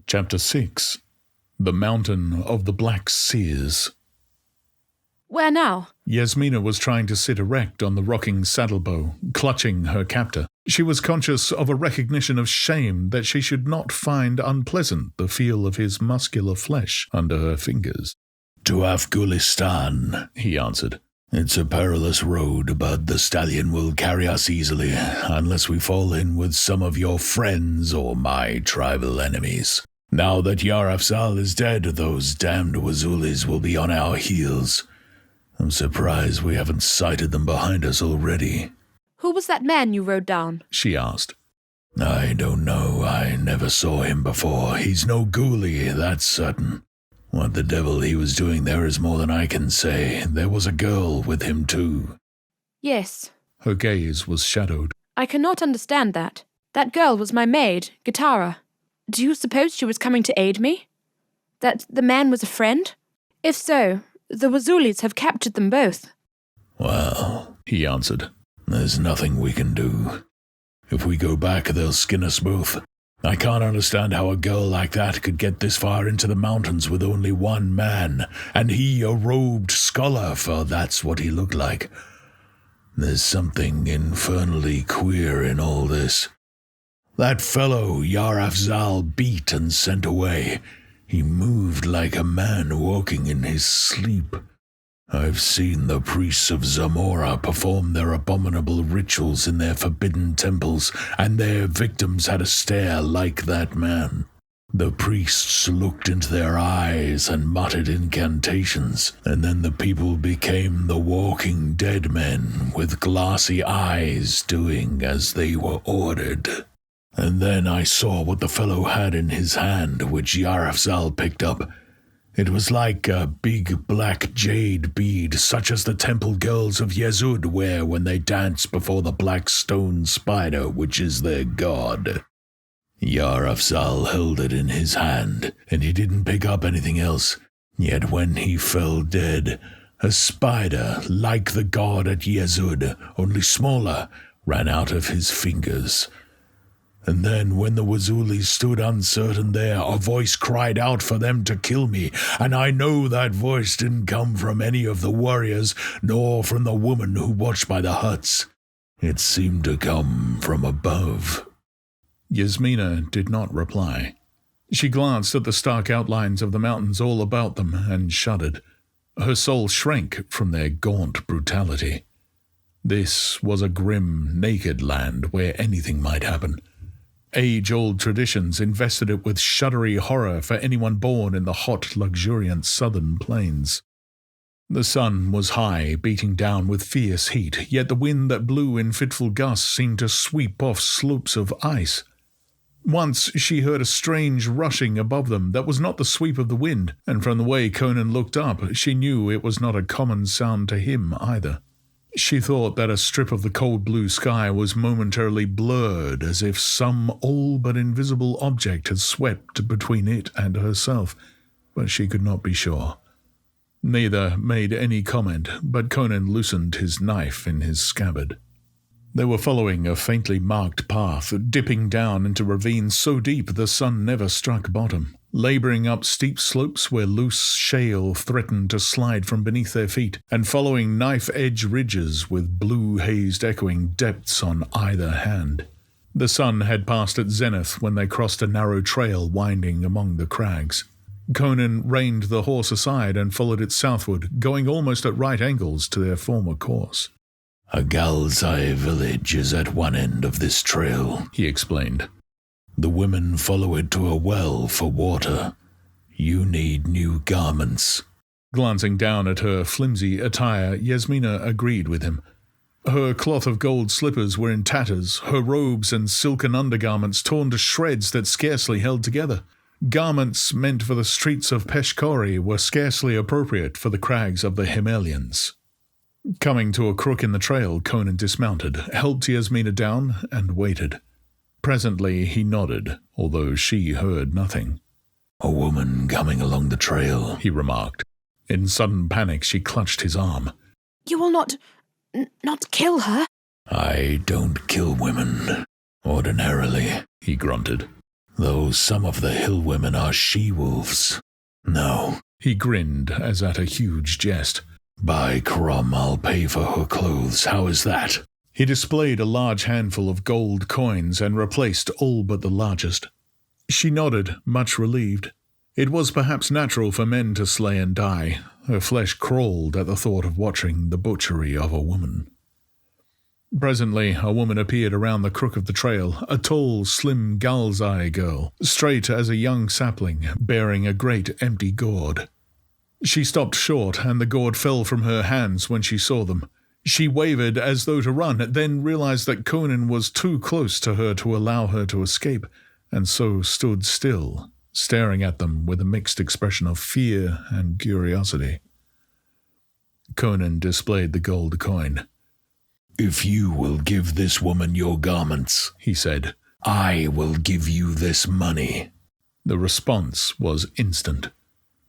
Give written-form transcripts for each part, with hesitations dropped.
Chapter 6. The Mountain of the Black Seers. Where now? Yasmina was trying to sit erect on the rocking saddlebow, clutching her captor. She was conscious of a recognition of shame that she should not find unpleasant the feel of his muscular flesh under her fingers. "To Afghanistan," he answered. "It's a perilous road, but the stallion will carry us easily, unless we fall in with some of your friends or my tribal enemies. Now that Yar Afzal is dead, those damned Wazulis will be on our heels. I'm surprised we haven't sighted them behind us already." Who was that man you rode down? She asked. "I don't know. I never saw him before. He's no ghoulie, that's certain. What the devil he was doing there is more than I can say. There was a girl with him too." Yes. Her gaze was shadowed. I cannot understand that. That girl was my maid, Gitara. Do you suppose she was coming to aid me? That the man was a friend? If so, the Wazulis have captured them both. "Well," he answered, "there's nothing we can do. If we go back, they'll skin us both. I can't understand how a girl like that could get this far into the mountains with only one man, and he a robed scholar, for that's what he looked like. There's something infernally queer in all this. That fellow Yar Afzal beat and sent away. He moved like a man walking in his sleep. I've seen the priests of Zamora perform their abominable rituals in their forbidden temples, and their victims had a stare like that man. The priests looked into their eyes and muttered incantations, and then the people became the walking dead men with glassy eyes doing as they were ordered. And then I saw what the fellow had in his hand, which Yar Afzal picked up. It was like a big black jade bead, such as the temple girls of Yezud wear when they dance before the black stone spider, which is their god. Yar Afzal held it in his hand, and he didn't pick up anything else. Yet when he fell dead, a spider, like the god at Yezud, only smaller, ran out of his fingers. And then when the Wazulis stood uncertain there, a voice cried out for them to kill me, and I know that voice didn't come from any of the warriors, nor from the woman who watched by the huts. It seemed to come from above." Yasmina did not reply. She glanced at the stark outlines of the mountains all about them and shuddered. Her soul shrank from their gaunt brutality. This was a grim, naked land where anything might happen. Age-old traditions invested it with shuddery horror for anyone born in the hot, luxuriant southern plains. The sun was high, beating down with fierce heat, yet the wind that blew in fitful gusts seemed to sweep off slopes of ice. Once she heard a strange rushing above them that was not the sweep of the wind, and from the way Conan looked up, she knew it was not a common sound to him either. She thought that a strip of the cold blue sky was momentarily blurred, as if some all but invisible object had swept between it and herself, but she could not be sure. Neither made any comment, but Conan loosened his knife in his scabbard. They were following a faintly marked path, dipping down into ravines so deep the sun never struck bottom, labouring up steep slopes where loose shale threatened to slide from beneath their feet, and following knife-edge ridges with blue-hazed echoing depths on either hand. The sun had passed at zenith when they crossed a narrow trail winding among the crags. Conan reined the horse aside and followed it southward, going almost at right angles to their former course. "A Galzai village is at one end of this trail," he explained. "The women follow it to a well for water. You need new garments." Glancing down at her flimsy attire, Yasmina agreed with him. Her cloth of gold slippers were in tatters, her robes and silken undergarments torn to shreds that scarcely held together. Garments meant for the streets of Peshkori were scarcely appropriate for the crags of the Himelians. Coming to a crook in the trail, Conan dismounted, helped Yasmina down, and waited. Presently he nodded, although she heard nothing. "A woman coming along the trail," he remarked. In sudden panic she clutched his arm. "You will not kill her?" "I don't kill women, ordinarily," he grunted. though some of the hill women are she-wolves. No, he grinned as at a huge jest. By Crom, I'll pay for her clothes. How is that? He displayed a large handful of gold coins and replaced all but the largest. She nodded, much relieved. It was perhaps natural for men to slay and die. Her flesh crawled at the thought of watching the butchery of a woman. Presently, a woman appeared around the crook of the trail, a tall, slim Galzai girl, straight as a young sapling, bearing a great empty gourd. She stopped short, and the gourd fell from her hands when she saw them. She wavered as though to run, then realized that Conan was too close to her to allow her to escape, and so stood still, staring at them with a mixed expression of fear and curiosity. Conan displayed the gold coin. If you will give this woman your garments, he said, I will give you this money. The response was instant.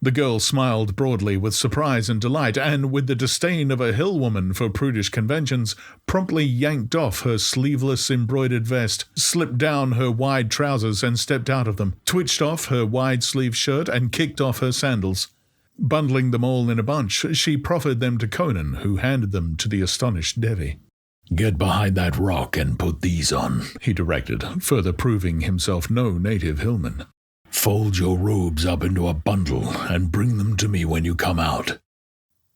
The girl smiled broadly with surprise and delight, and with the disdain of a hill woman for prudish conventions, promptly yanked off her sleeveless embroidered vest, slipped down her wide trousers and stepped out of them, twitched off her wide-sleeved shirt and kicked off her sandals. Bundling them all in a bunch, she proffered them to Conan, who handed them to the astonished Devi. Get behind that rock and put these on, he directed, further proving himself no native hillman. Fold your robes up into a bundle and bring them to me when you come out.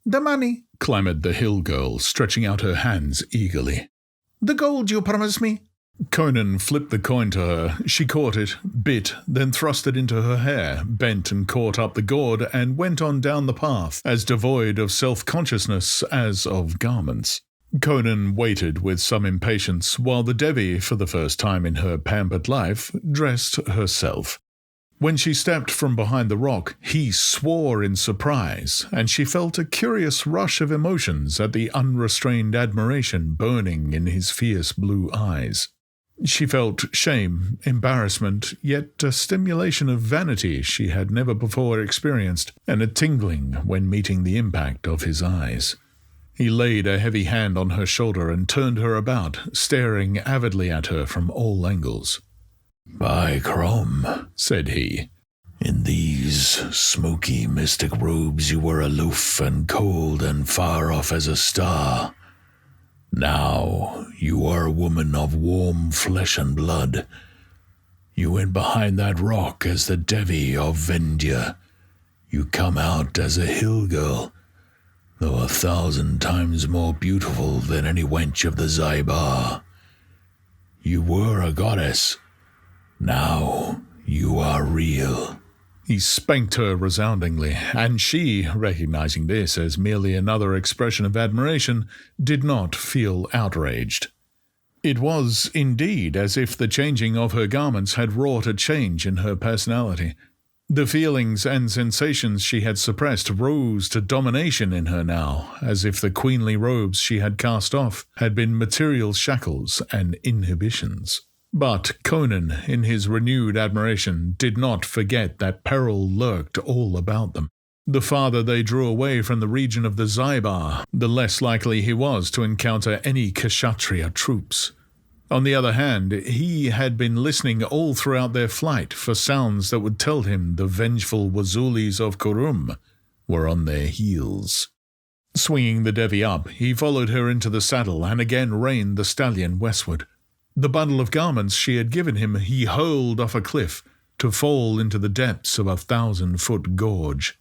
The money, clamoured the hill girl, stretching out her hands eagerly. The gold you promised me. Conan flipped the coin to her. She caught it, bit, then thrust it into her hair, bent and caught up the gourd, and went on down the path, as devoid of self-consciousness as of garments. Conan waited with some impatience while the Devi, for the first time in her pampered life, dressed herself. When she stepped from behind the rock, he swore in surprise, and she felt a curious rush of emotions at the unrestrained admiration burning in his fierce blue eyes. She felt shame, embarrassment, yet a stimulation of vanity she had never before experienced, and a tingling when meeting the impact of his eyes. He laid a heavy hand on her shoulder and turned her about, staring avidly at her from all angles. By Crom, said he, in these smoky, mystic robes you were aloof and cold and far off as a star. Now you are a woman of warm flesh and blood. You went behind that rock as the Devi of Vendhya. You come out as a hill girl, though 1,000 times more beautiful than any wench of the Zaibar. You were a goddess. Now you are real. He spanked her resoundingly, and she, recognizing this as merely another expression of admiration, did not feel outraged. It was, indeed, as if the changing of her garments had wrought a change in her personality. The feelings and sensations she had suppressed rose to domination in her now, as if the queenly robes she had cast off had been material shackles and inhibitions. But Conan, in his renewed admiration, did not forget that peril lurked all about them. The farther they drew away from the region of the Zaibar, the less likely he was to encounter any Kshatriya troops. On the other hand, he had been listening all throughout their flight for sounds that would tell him the vengeful Wazulis of Kurum were on their heels. Swinging the Devi up, he followed her into the saddle and again reined the stallion westward. The bundle of garments she had given him he hurled off a cliff to fall into the depths of a 1,000-foot gorge.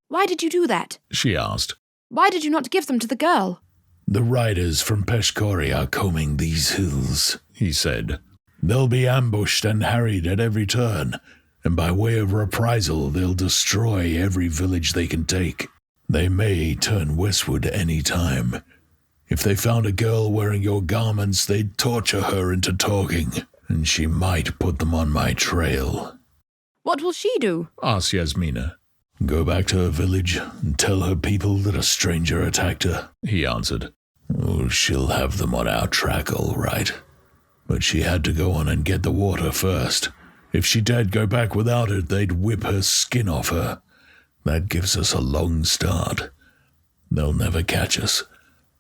Why did you do that? She asked. Why did you not give them to the girl? The riders from Peshkori are combing these hills, he said. They'll be ambushed and harried at every turn, and by way of reprisal they'll destroy every village they can take. They may turn westward any time. If they found a girl wearing your garments, they'd torture her into talking, and she might put them on my trail. What will she do? Asked Yasmina. Go back to her village and tell her people that a stranger attacked her, he answered. Oh, she'll have them on our track all right. But she had to go on and get the water first. If she dared go back without it, they'd whip her skin off her. That gives us a long start. They'll never catch us.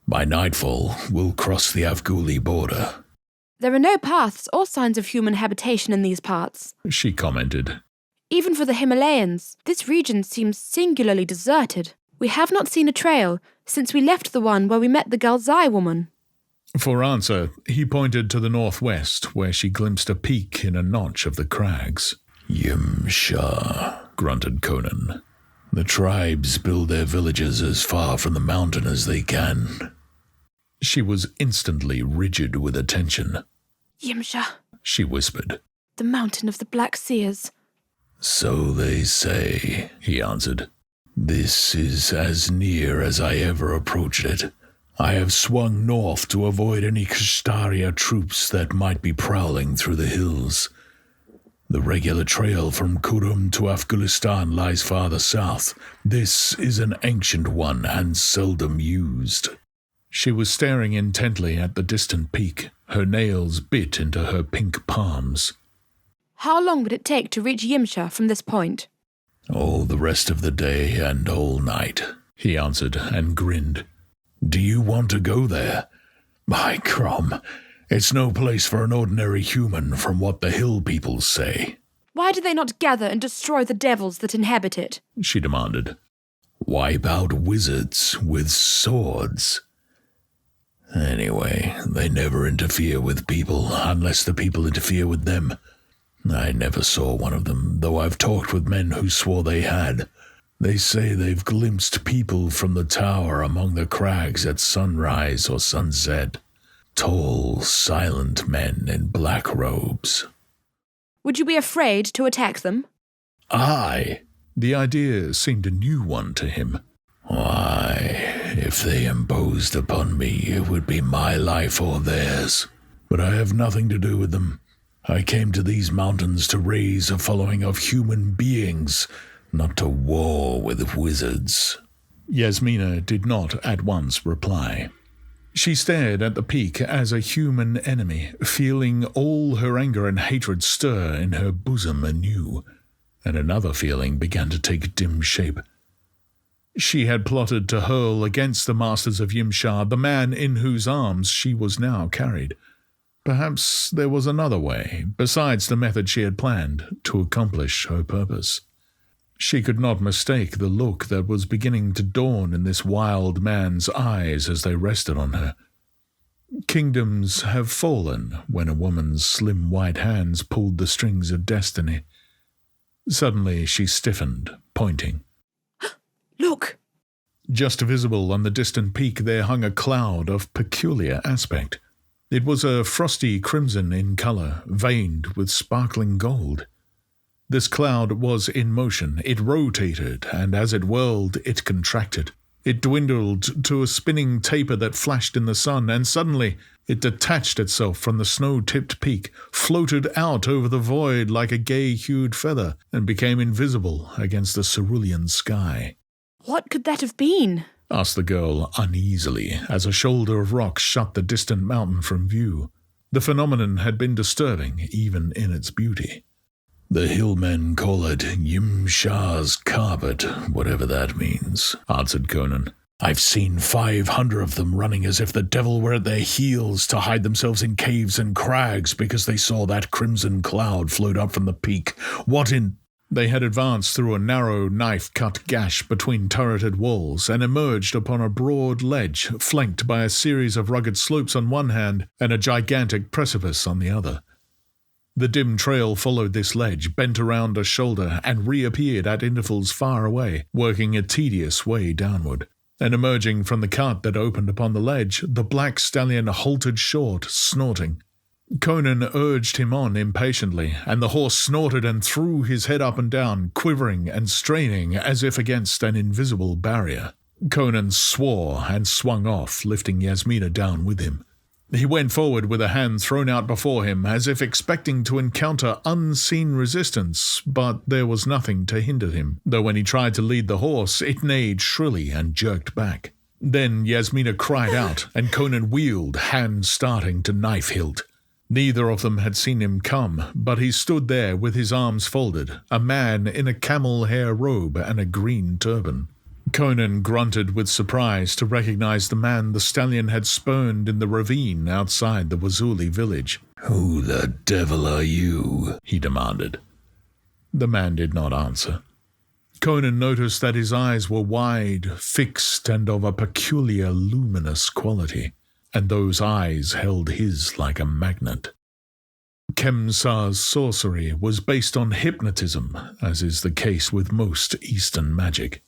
By nightfall, we'll cross the Afghuli border. There are no paths or signs of human habitation in these parts, she commented. Even for the Himalayans, this region seems singularly deserted. We have not seen a trail since we left the one where we met the Galzai woman. For answer, he pointed to the northwest, where she glimpsed a peak in a notch of the crags. Yimsha, grunted Conan. The tribes build their villages as far from the mountain as they can. She was instantly rigid with attention. Yimsha, she whispered. The mountain of the Black Seers. So they say, he answered. This is as near as I ever approached it. I have swung north to avoid any Kashtaria troops that might be prowling through the hills. The regular trail from Kurum to Afghanistan lies farther south. This is an ancient one and seldom used. She was staring intently at the distant peak. Her nails bit into her pink palms. How long would it take to reach Yimsha from this point? All the rest of the day and all night, he answered and grinned. Do you want to go there? My crom, it's no place for an ordinary human from what the hill people say. Why do they not gather and destroy the devils that inhabit it? She demanded. Wipe out wizards with swords. Anyway, they never interfere with people unless the people interfere with them. I never saw one of them, though I've talked with men who swore they had. They say they've glimpsed people from the tower among the crags at sunrise or sunset. Tall, silent men in black robes. Would you be afraid to attack them? I? The idea seemed a new one to him. Why, if they imposed upon me, it would be my life or theirs. But I have nothing to do with them. I came to these mountains to raise a following of human beings, not to war with wizards. Yasmina did not at once reply. She stared at the peak as a human enemy, feeling all her anger and hatred stir in her bosom anew, and another feeling began to take dim shape. She had plotted to hurl against the masters of Yimsha the man in whose arms she was now carried. Perhaps there was another way, besides the method she had planned, to accomplish her purpose. She could not mistake the look that was beginning to dawn in this wild man's eyes as they rested on her. Kingdoms have fallen when a woman's slim white hands pulled the strings of destiny. Suddenly she stiffened, pointing. Look! Just visible on the distant peak there hung a cloud of peculiar aspect. It was a frosty crimson in colour, veined with sparkling gold. This cloud was in motion. It rotated, and as it whirled, it contracted. It dwindled to a spinning taper that flashed in the sun, and suddenly it detached itself from the snow-tipped peak, floated out over the void like a gay-hued feather, and became invisible against the cerulean sky. What could that have been? Asked the girl uneasily, as a shoulder of rock shut the distant mountain from view. The phenomenon had been disturbing, even in its beauty. The hillmen call it Yimsha's carpet, whatever that means, answered Conan. I've seen 500 of them running as if the devil were at their heels to hide themselves in caves and crags because they saw that crimson cloud float up from the peak. What in... They had advanced through a narrow, knife-cut gash between turreted walls and emerged upon a broad ledge flanked by a series of rugged slopes on one hand and a gigantic precipice on the other. The dim trail followed this ledge, bent around a shoulder, and reappeared at intervals far away, working a tedious way downward. And emerging from the cut that opened upon the ledge, the black stallion halted short, snorting. Conan urged him on impatiently, and the horse snorted and threw his head up and down, quivering and straining as if against an invisible barrier. Conan swore and swung off, lifting Yasmina down with him. He went forward with a hand thrown out before him, as if expecting to encounter unseen resistance, but there was nothing to hinder him, though when he tried to lead the horse, it neighed shrilly and jerked back. Then Yasmina cried out, and Conan wheeled, hand starting to knife hilt. Neither of them had seen him come, but he stood there with his arms folded, a man in a camel hair robe and a green turban. Conan grunted with surprise to recognize the man the stallion had spurned in the ravine outside the Wazuli village. "Who the devil are you?" he demanded. The man did not answer. Conan noticed that his eyes were wide, fixed, and of a peculiar luminous quality, and those eyes held his like a magnet. Khemsar's sorcery was based on hypnotism, as is the case with most Eastern magic.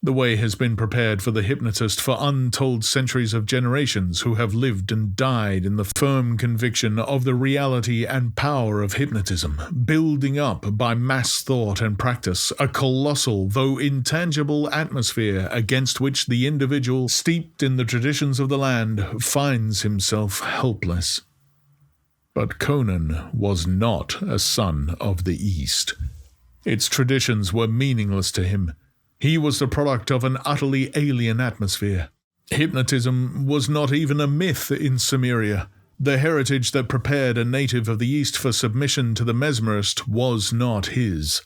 The way has been prepared for the hypnotist for untold centuries of generations who have lived and died in the firm conviction of the reality and power of hypnotism, building up by mass thought and practice a colossal, though intangible atmosphere against which the individual, steeped in the traditions of the land, finds himself helpless. But Conan was not a son of the East. Its traditions were meaningless to him. He was the product of an utterly alien atmosphere. Hypnotism was not even a myth in Cimmeria. The heritage that prepared a native of the East for submission to the mesmerist was not his.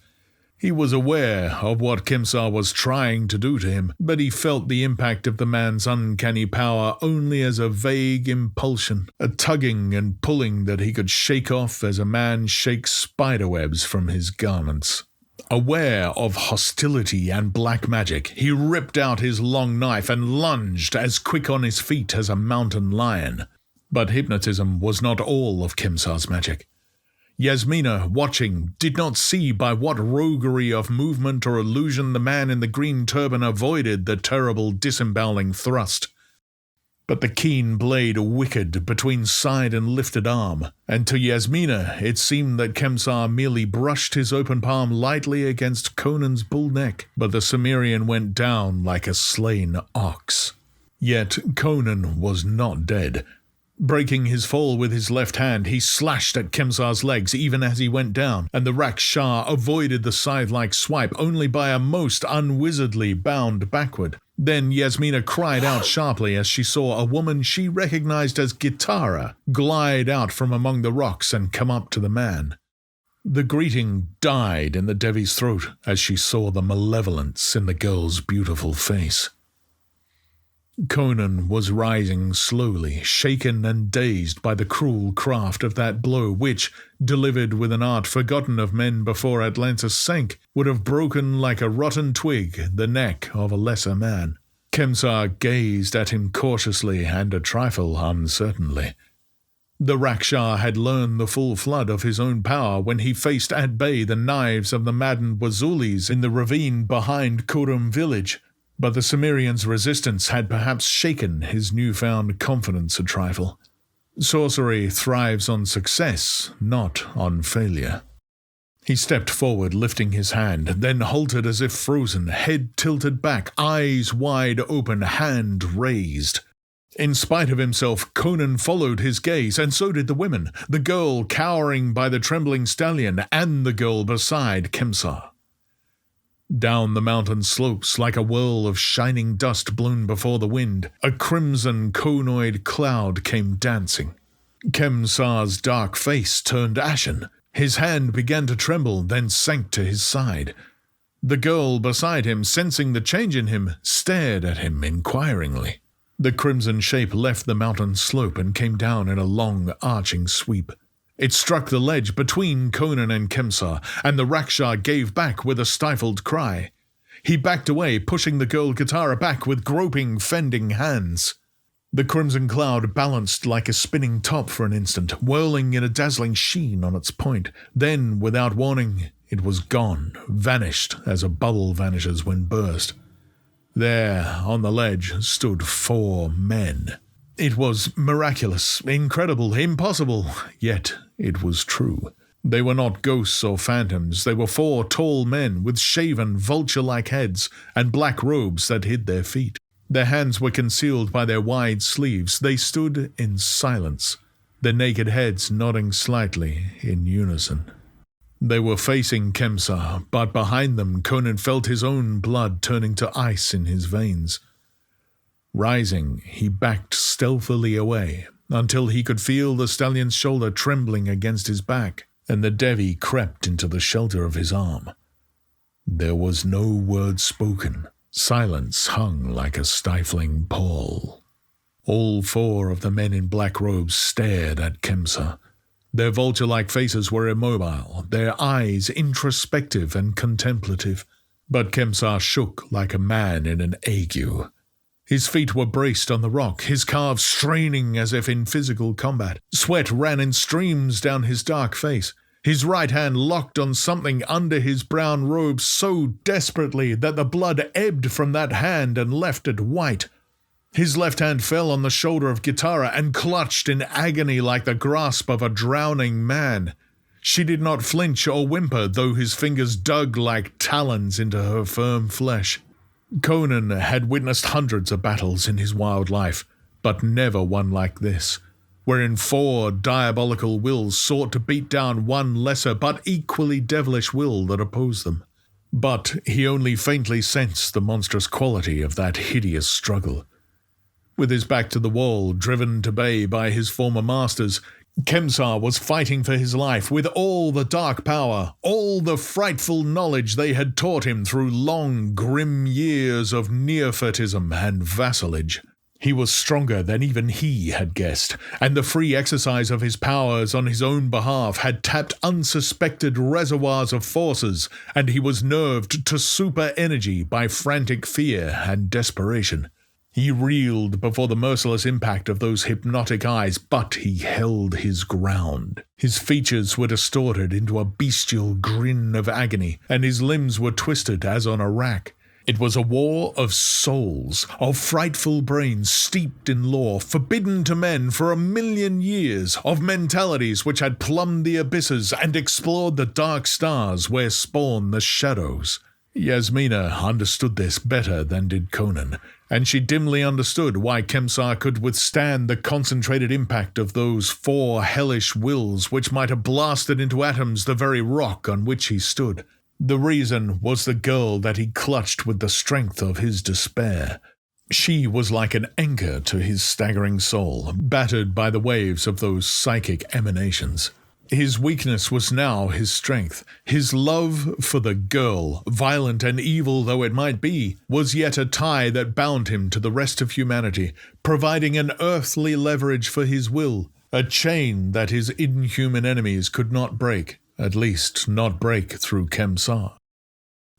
He was aware of what Khemsar was trying to do to him, but he felt the impact of the man's uncanny power only as a vague impulsion, a tugging and pulling that he could shake off as a man shakes spiderwebs from his garments. Aware of hostility and black magic, he ripped out his long knife and lunged as quick on his feet as a mountain lion. But hypnotism was not all of Khemsar's magic. Yasmina, watching, did not see by what roguery of movement or illusion the man in the green turban avoided the terrible disemboweling thrust. But the keen blade wickered between side and lifted arm, and to Yasmina it seemed that Khemsar merely brushed his open palm lightly against Conan's bull neck, but the Cimmerian went down like a slain ox. Yet Conan was not dead. Breaking his fall with his left hand, he slashed at Khemsar's legs even as he went down, and the Rakshar avoided the scythe-like swipe only by a most unwizardly bound backward. Then Yasmina cried out sharply as she saw a woman she recognized as Gitara glide out from among the rocks and come up to the man. The greeting died in the Devi's throat as she saw the malevolence in the girl's beautiful face. Conan was rising slowly, shaken and dazed by the cruel craft of that blow which, delivered with an art forgotten of men before Atlantis sank, would have broken like a rotten twig the neck of a lesser man. Khemsar gazed at him cautiously and a trifle uncertainly. The Rakshar had learned the full flood of his own power when he faced at bay the knives of the maddened Wazulis in the ravine behind Kurum village, but the Cimmerian's resistance had perhaps shaken his newfound confidence a trifle. Sorcery thrives on success, not on failure. He stepped forward, lifting his hand, then halted as if frozen, head tilted back, eyes wide open, hand raised. In spite of himself, Conan followed his gaze, and so did the women, the girl cowering by the trembling stallion, and the girl beside Khemsar. Down the mountain slopes, like a whirl of shining dust blown before the wind, a crimson conoid cloud came dancing. Khemsar's dark face turned ashen. His hand began to tremble, then sank to his side. The girl beside him, sensing the change in him, stared at him inquiringly. The crimson shape left the mountain slope and came down in a long, arching sweep. It struck the ledge between Conan and Khemsar, and the Rakshar gave back with a stifled cry. He backed away, pushing the girl Gitara back with groping, fending hands. The crimson cloud balanced like a spinning top for an instant, whirling in a dazzling sheen on its point. Then, without warning, it was gone, vanished as a bubble vanishes when burst. There, on the ledge, stood 4 men. It was miraculous, incredible, impossible, yet it was true. They were not ghosts or phantoms. They were 4 tall men with shaven, vulture-like heads and black robes that hid their feet. Their hands were concealed by their wide sleeves. They stood in silence, their naked heads nodding slightly in unison. They were facing Khemsar, but behind them Conan felt his own blood turning to ice in his veins. Rising, he backed stealthily away until he could feel the stallion's shoulder trembling against his back, and the Devi crept into the shelter of his arm. There was no word spoken. Silence hung like a stifling pall. All 4 of the men in black robes stared at Khemsar, Their vulture-like faces were immobile, their eyes introspective and contemplative. But Kemsar shook like a man in an ague. His feet were braced on the rock, his calves straining as if in physical combat. Sweat ran in streams down his dark face. His right hand locked on something under his brown robe so desperately that the blood ebbed from that hand and left it white. His left hand fell on the shoulder of Gitara and clutched in agony like the grasp of a drowning man. She did not flinch or whimper, though his fingers dug like talons into her firm flesh. Conan had witnessed hundreds of battles in his wild life, but never one like this, wherein 4 diabolical wills sought to beat down one lesser but equally devilish will that opposed them. But he only faintly sensed the monstrous quality of that hideous struggle. With his back to the wall, driven to bay by his former masters, Kemsar was fighting for his life with all the dark power, all the frightful knowledge they had taught him through long, grim years of neophytism and vassalage. He was stronger than even he had guessed, and the free exercise of his powers on his own behalf had tapped unsuspected reservoirs of forces, and he was nerved to super energy by frantic fear and desperation. He reeled before the merciless impact of those hypnotic eyes, but he held his ground. His features were distorted into a bestial grin of agony, and his limbs were twisted as on a rack. It was a war of souls, of frightful brains steeped in lore, forbidden to men for 1,000,000 years, of mentalities which had plumbed the abysses and explored the dark stars where spawn the shadows. Yasmina understood this better than did Conan, and she dimly understood why Kemsar could withstand the concentrated impact of those 4 hellish wills which might have blasted into atoms the very rock on which he stood. The reason was the girl that he clutched with the strength of his despair. She was like an anchor to his staggering soul, battered by the waves of those psychic emanations. His weakness was now his strength. His love for the girl, violent and evil though it might be, was yet a tie that bound him to the rest of humanity, providing an earthly leverage for his will, a chain that his inhuman enemies could not break, at least not break through Kemsar.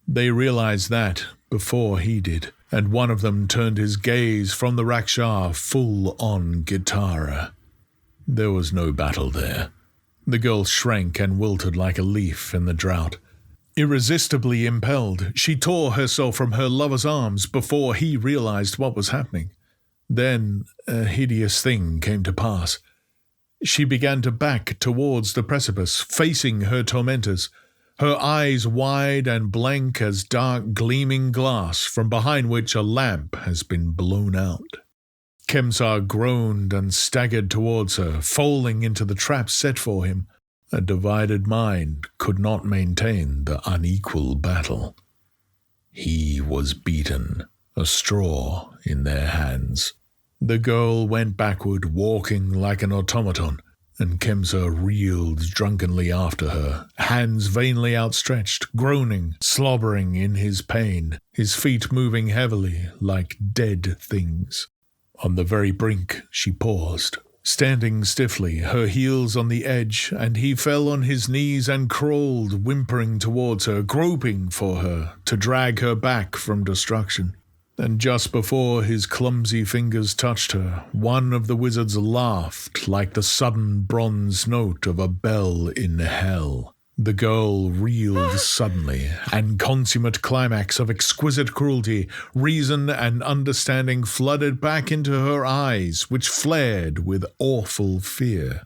They realized that before he did, and one of them turned his gaze from the Rakshar full on Gitara. There was no battle there. The girl shrank and wilted like a leaf in the drought. Irresistibly impelled, she tore herself from her lover's arms before he realized what was happening. Then a hideous thing came to pass. She began to back towards the precipice, facing her tormentors, her eyes wide and blank as dark gleaming glass from behind which a lamp has been blown out. Kemsar groaned and staggered towards her, falling into the trap set for him. A divided mind could not maintain the unequal battle. He was beaten, a straw in their hands. The girl went backward, walking like an automaton, and Kemsar reeled drunkenly after her, hands vainly outstretched, groaning, slobbering in his pain, his feet moving heavily like dead things. On the very brink she paused, standing stiffly, her heels on the edge, and he fell on his knees and crawled, whimpering towards her, groping for her, to drag her back from destruction. And just before his clumsy fingers touched her, one of the wizards laughed like the sudden bronze note of a bell in hell. The girl reeled suddenly, and consummate climax of exquisite cruelty, reason and understanding flooded back into her eyes, which flared with awful fear.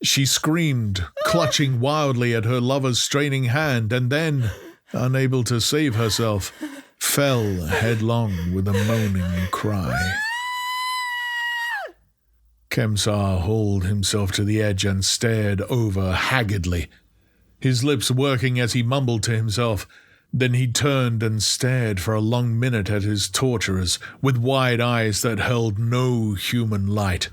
She screamed, clutching wildly at her lover's straining hand, and then, unable to save herself, fell headlong with a moaning cry. Kemsar hauled himself to the edge and stared over haggardly, his lips working as he mumbled to himself. Then he turned and stared for a long minute at his torturers, with wide eyes that held no human light.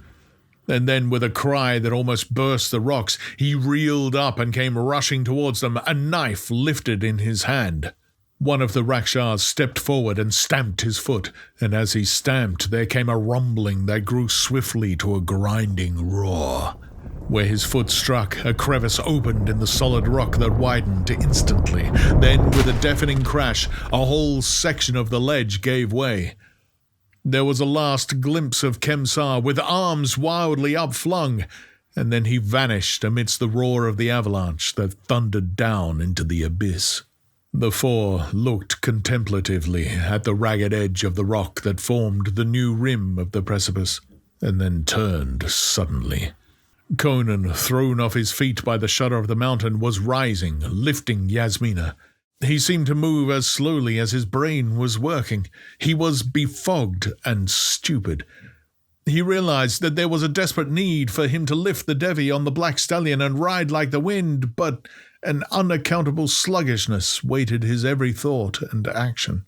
And then, with a cry that almost burst the rocks, he reeled up and came rushing towards them, a knife lifted in his hand. One of the Rakshars stepped forward and stamped his foot, and as he stamped there came a rumbling that grew swiftly to a grinding roar. Where his foot struck, a crevice opened in the solid rock that widened instantly. Then, with a deafening crash, a whole section of the ledge gave way. There was a last glimpse of Kemsar with arms wildly upflung, and then he vanished amidst the roar of the avalanche that thundered down into the abyss. The four looked contemplatively at the ragged edge of the rock that formed the new rim of the precipice, and then turned suddenly. Conan, thrown off his feet by the shudder of the mountain, was rising, lifting Yasmina. He seemed to move as slowly as his brain was working. He was befogged and stupid. He realized that there was a desperate need for him to lift the Devi on the black stallion and ride like the wind, but an unaccountable sluggishness weighted his every thought and action.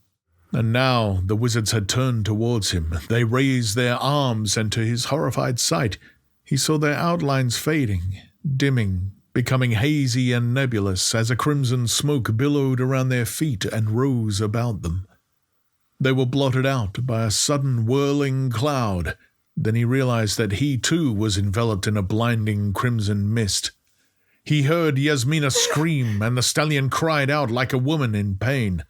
And now the wizards had turned towards him. They raised their arms, and to his horrified sight, he saw their outlines fading, dimming, becoming hazy and nebulous as a crimson smoke billowed around their feet and rose about them. They were blotted out by a sudden whirling cloud. Then he realized that he too was enveloped in a blinding crimson mist. He heard Yasmina scream, and the stallion cried out like a woman in pain.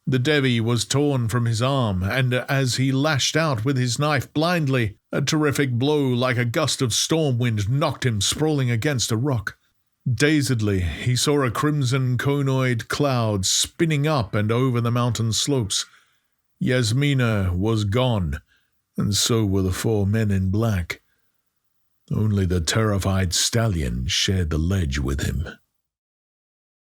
The Devi was torn from his arm, and as he lashed out with his knife blindly, a terrific blow like a gust of storm wind knocked him sprawling against a rock. Dazedly, he saw a crimson conoid cloud spinning up and over the mountain slopes. Yasmina was gone, and so were the four men in black. Only the terrified stallion shared the ledge with him.